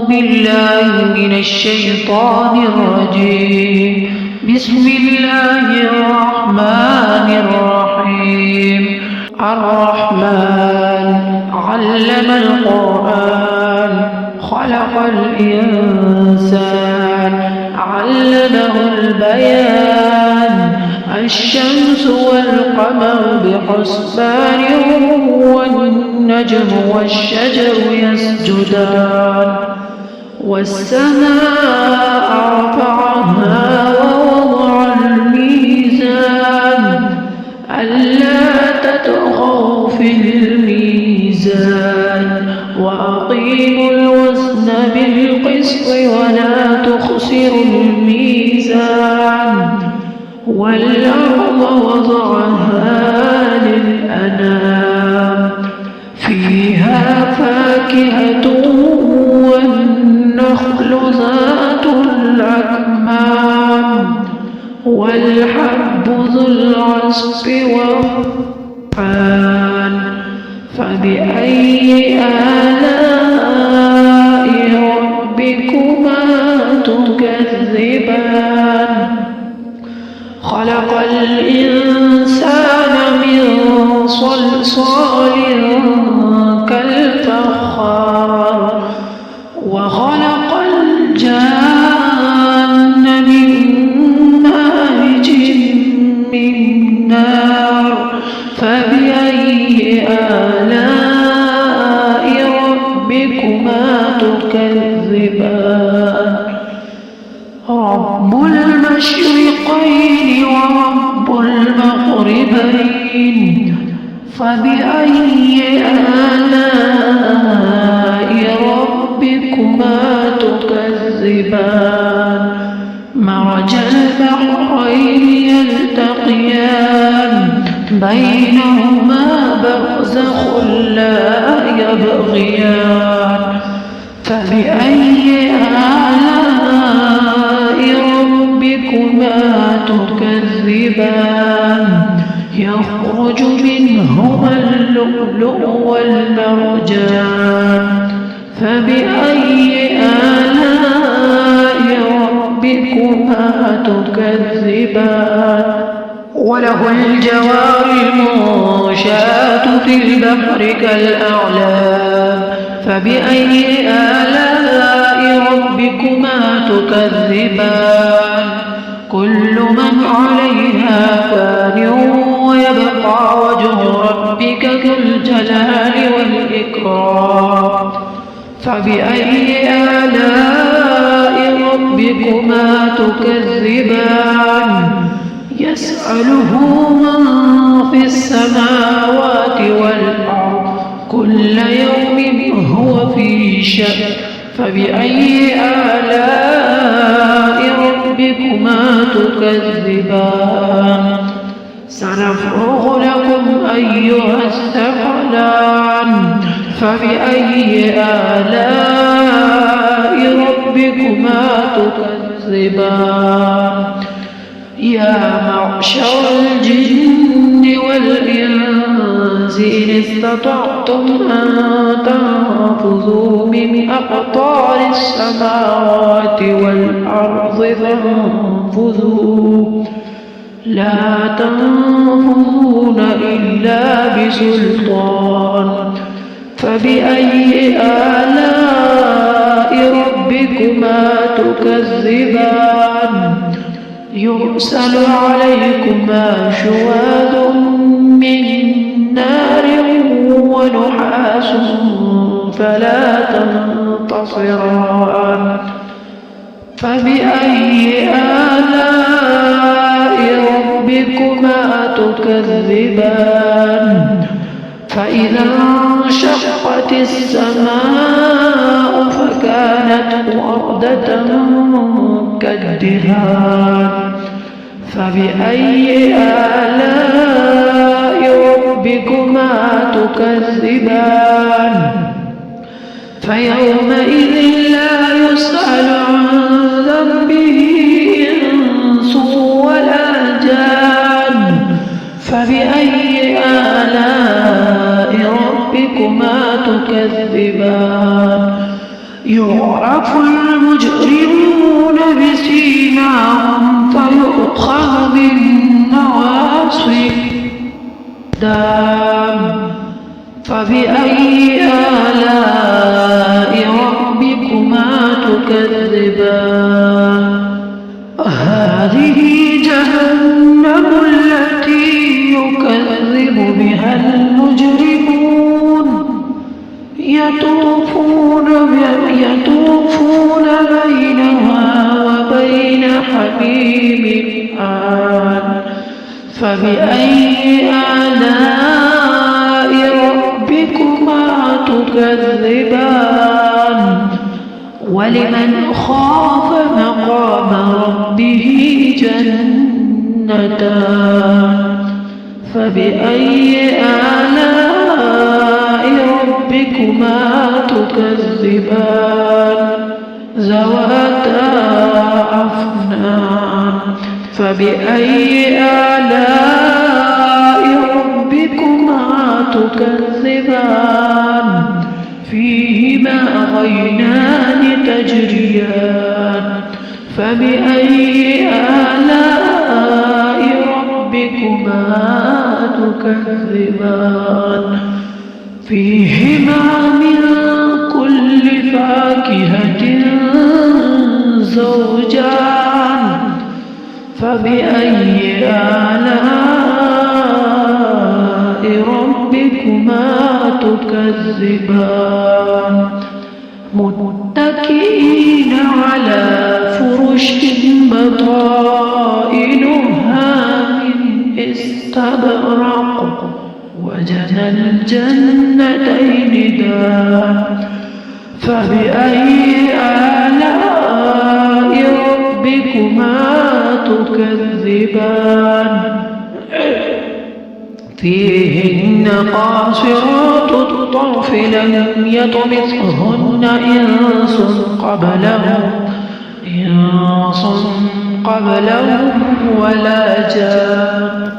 بالله من الشيطان الرجيم. بسم الله الرحمن الرحيم. الرحمن علم القرآن خلق الإنسان علمه البيان. الشمس والقمر بحسبان والنجم والشجر يسجدان. والسماء رفعها ووضع الميزان ألا تطغوا في الميزان وأقيموا الوزن بالقسط ولا تخسروا الميزان. والأرض وضعها للأنام فيها فاكهة والنخل ذات الأكمام والحب ذو العصف والريحان. فبأي آلاء ربكما تكذبان. خلق الإنسان من صلصال كالفخار وخلق الجان من مارج من نار. فبأي آلاء ربكما تكذبان. رب المشرقين ورب المغربين. فبأي آلاء ربكما تكذبان. مرج البحرين يلتقيان بينهما برزخ لا يبغيان. فبأي آلاء ربكما تكذبان. يخرج منهما اللؤلؤ والمرجان. فبأي آلاء ربكما تكذبان. وله الجوار المنشآت في البحر كالأعلام. فبأي آلاء ربكما تكذبان. كل من عليها فان ويبقى وجه ربك ذو الجلال والإكرام. فبأي آلاء ربكما تكذبان. يسأله من في السماوات والأرض كل يوم هو في شأن. فبأي آلاء ربكما تكذبان. سنفرغ لكم أيها الثقلان. فبأي آلاء ربكما تكذبان. يا معشر الجن والإنس إن استطعتم أن تنفذوا من أقطار السماوات والأرض فانفذوا لا تنفذون إلا بسلطان. فبأي آلاء ربكما تكذبان. يرسل عليكما شواظ من نار ونحاس فلا تنتصران. فبأي آلاء ربكما تكذبان. فإذا انشقت السماء فكانت وردة كالدهان. فبأي آلاء ربكما تكذبان. فيومئذ لا يسأل عن ذنبه إنس ولا جان. فبأي آلاء ربكما تكذبان. يعرف المجرمون بسيماهم فيؤخذ بالنواصي فبأي آلاء ربكما تكذبان هذه جهنم التي يكذب بها المجرمون يطوفون بينها وبين حميم آن فبأي آلاء ربكما تكذبان ولمن خاف مقام ربه جنتان فبأي آلاء ربكما تكذبان ذواتا أفنان فبأي آلاء ربكما تكذبان فيهما عينان تجريان فبأي آلاء ربكما تكذبان فيهما من كل فاكهة زوجان فبأي آلاء ربكما تكذبان متكئين على فرش بطائنها من استبرق وجنى الجنتين دان فبأي آلاء ربكما تكذبان فيهن قاصرات الطرف لم يطمثهن إنس قبلهم ولا جان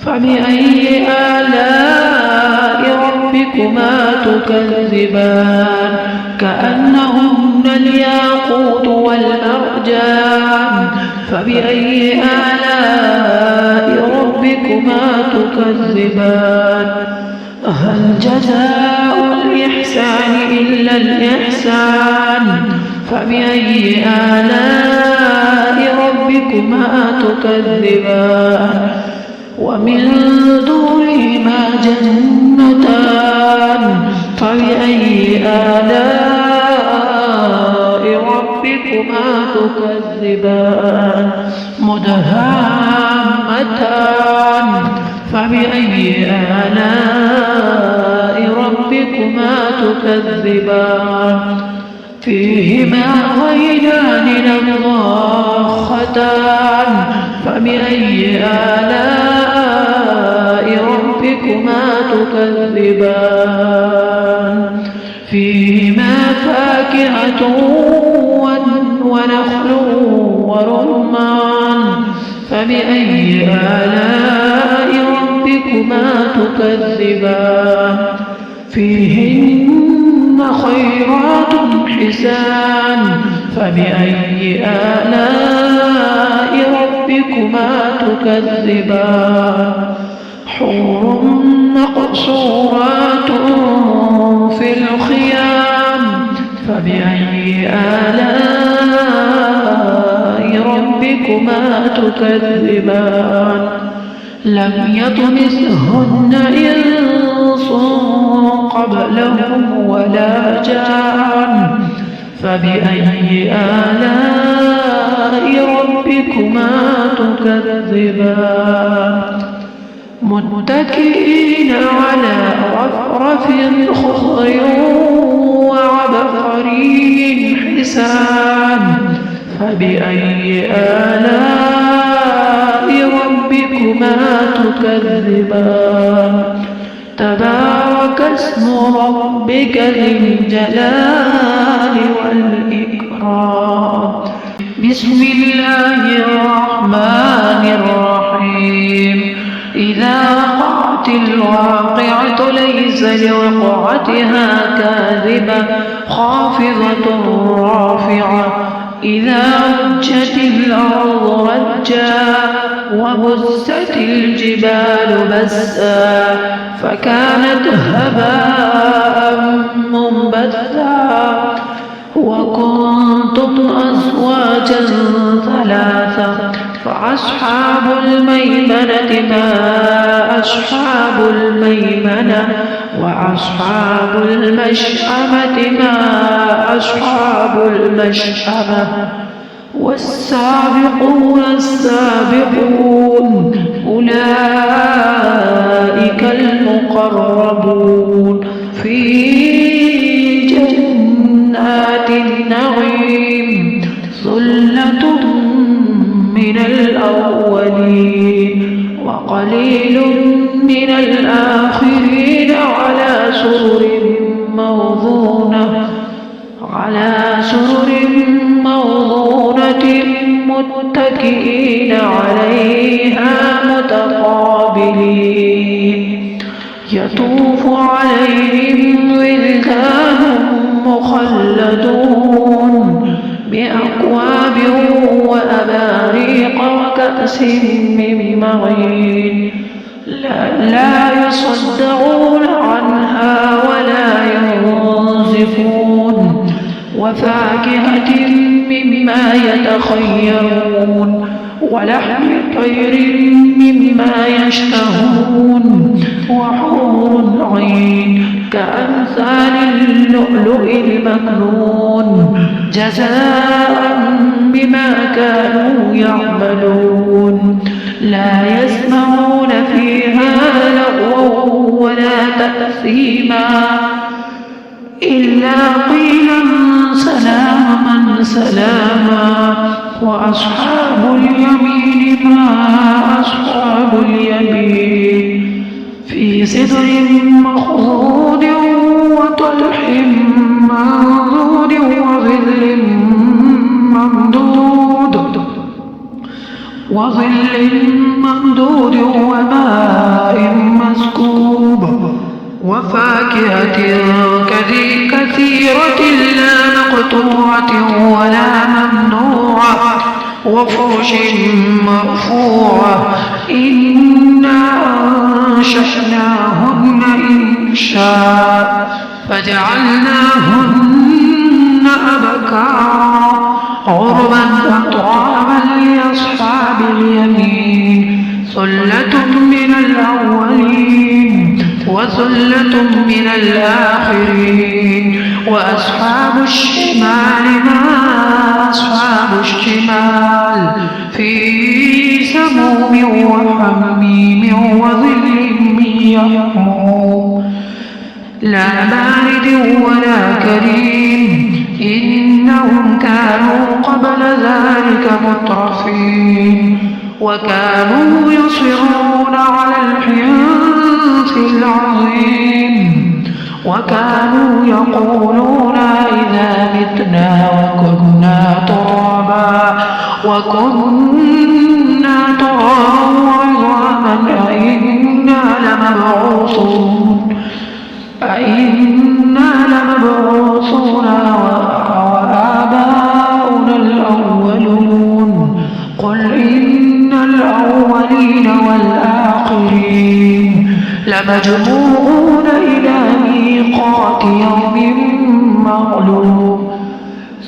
فبأي آلاء ربكما تكذبان كأنهن الياقوت والمرجان فبأي آلاء ربكما تكذبان هل جزاء الإحسان إلا الإحسان فبأي آلاء ربكما تكذبان ومن دونهما جنتان فبأي آلاء ربكما تكذبان مدهامتان فبأي آلاء ربكما تكذبان فيهما عينان نضاختان فبأي آلاء ربكما تكذبان فيهما فاكهة ونخل ورمان فبأي آلاء ربكما تكذبان فيهن خيرات حسان فبأي آلاء ربكما تكذبان حور مقصورات في الخيام فبأي آلاء ربكما تكذبان لم يطمثهن إنس قبلهم ولا جان فبأي آلاء ربكما تكذبان متكئين على رفرف خضر وعبقري حسان فبأي آلاء ربكما تكذبان تبارك اسم ربك ذي الجلال والإكرام بسم الله الرحمن الرحيم إذا وقعت الواقعة ليس لوقعتها كاذبة خافضة خافضة رافعة إذا رجت الأرض رجا وبست الجبال بسا فكانت هباء منبثا وكنتم أزواجا ثلاثا فأصحاب الميمنة ما أصحاب الميمنة وأصحاب المشأمة ما أصحاب المشأمة والسابقون السابقون أولئك المقربون في جنات النعيم ثلة من الأولين وقليل من الآخرين على سرر موضونة متكئين عليها متقابلين يطوف عليهم ولدان مخلدون بأكواب وأباريق وكأس من معين لا يصدعون عنها ولا ينزفون وفاكهة مما يتخيرون ولحم طير مما يشتهون وحور عين كأمثال اللؤلؤ المكنون جزاء بما كانوا يعملون لا يسمعون فيها لغوا ولا تأثيما إلا قيلا سلاما وأصحاب اليمين ما أصحاب اليمين في سدر مخضود وطلح منضود وظل ممدود وماء مسكوب وفاكهة كثيرة لا مقطوعة ولا ممنوعة وفرش مرفوعة إنا أنشأناهن إنشاء فجعلناهن أبكارا عربا أترابا لأصحاب اليمين ثلة من الأولين وثلة من الآخرين وأصحاب الشمال ما أصحاب الشمال في سموم وحميم وظل من يحموم لا بارد ولا كريم إنهم كانوا قبل ذلك مترفين وكانوا يصرون على الحنث العظيم وكانوا يقولون إذا متنا وكنا ترابا وعظاما أئنا لمبعوثون وآباؤنا الأولون قل إن الأولين والآخرين لمجموعون إلى ميقات يوم معلوم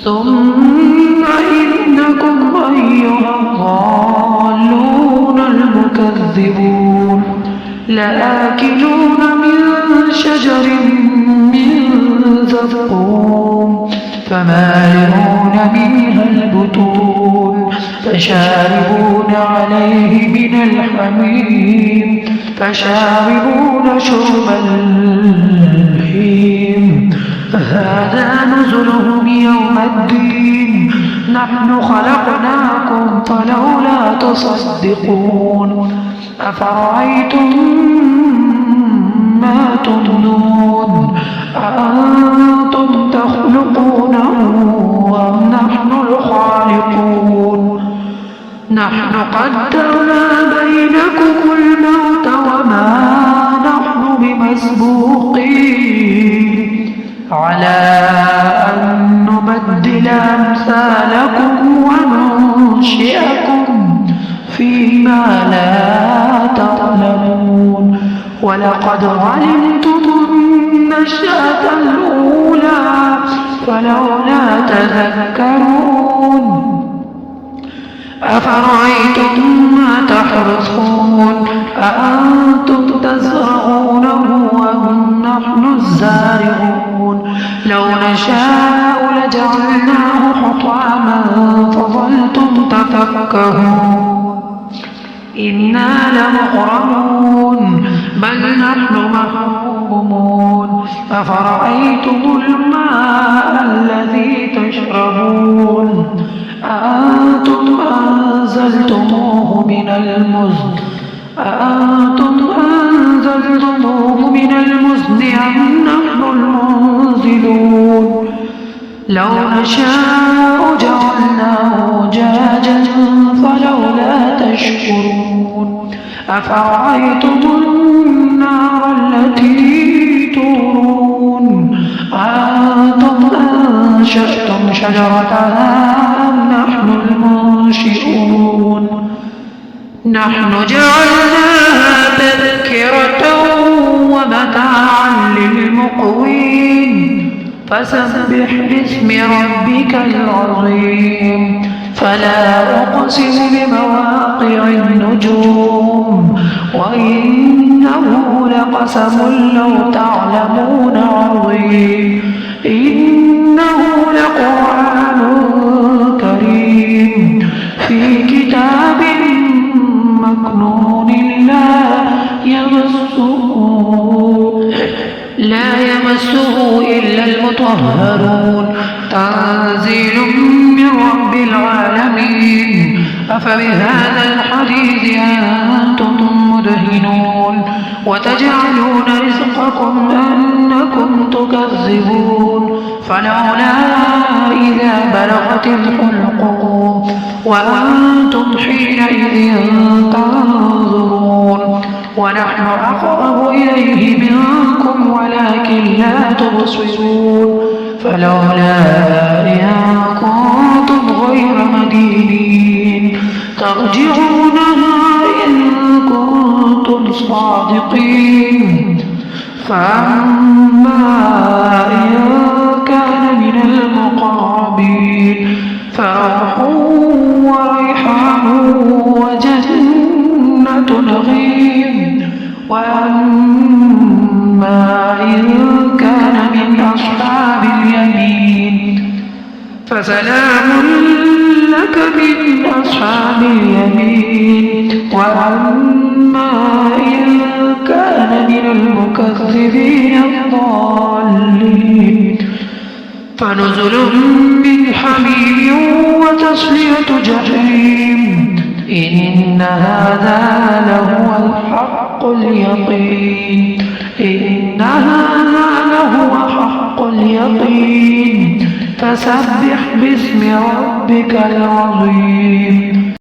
ثم إنكم أيها الضالون المكذبون لآكلون من شجر من زقوم فمالئون منها البطون فشاربون عليه من الحميم فشاربون شرب الهيم هذا نزلهم يوم الدين نحن خلقناكم فلولا تصدقون أفرأيتم ما تمنون أأنتم تخلقونه أم نحن الخالقون نحن قدرنا بينكم الموت وما نحن بمسبوقين على أن أمثالكم وننشئكم فيما لا تعلمون ولقد علمتم النشأة الأولى فلولا تذكرون أفرأيتم ما تحرثون أأنتم تزرعونه أم نحن الزارعون لو نشاء لجعلناه حطاما فظلتم تفكهون إنا لمغرمون بل نحن محرومون أفرأيتم الماء الذي تشربون أأنتم أنزلتموه من المزن أم نحن المنزلون لو نشاء جعلناه أجاجا فلولا تشكرون أفرأيتم النار التي تورون أأنتم أنشأتم شجرتها أم نحن المنشئون نحن جعلناها تذكرة ومتاعا للمقوين فسبح باسم ربك العظيم فلا أقسم بمواقع النجوم وإنه لقسم لو تعلمون عظيم إنه لقرآن كريم في كتاب مكنون لا يمسه إلا المطهرون تنزيل من رب العالمين أفبهذا الحديث أنتم مدهنون وتجعلون رزقكم أنكم تكذبون فلولا إذا بلغت الحلقوم وأنتم حينئذ تنظرون ونحن أقرب إليه منكم ولكن لا تبصرون فلولا إن كنتم غير مدينين ترجعونها إن كنتم صادقين فأما إن كان من المقربين فروح وريحان وجنة نعيم وأما إن كان من أصحاب اليمين فسلام لك من أصحاب اليمين وأما إن كان من المكذبين الضالين فنزل من حميم وتصلية جحيم إن هذا لهو الحق اليقين إن هذا لهو حق اليقين فسبح باسم ربك العظيم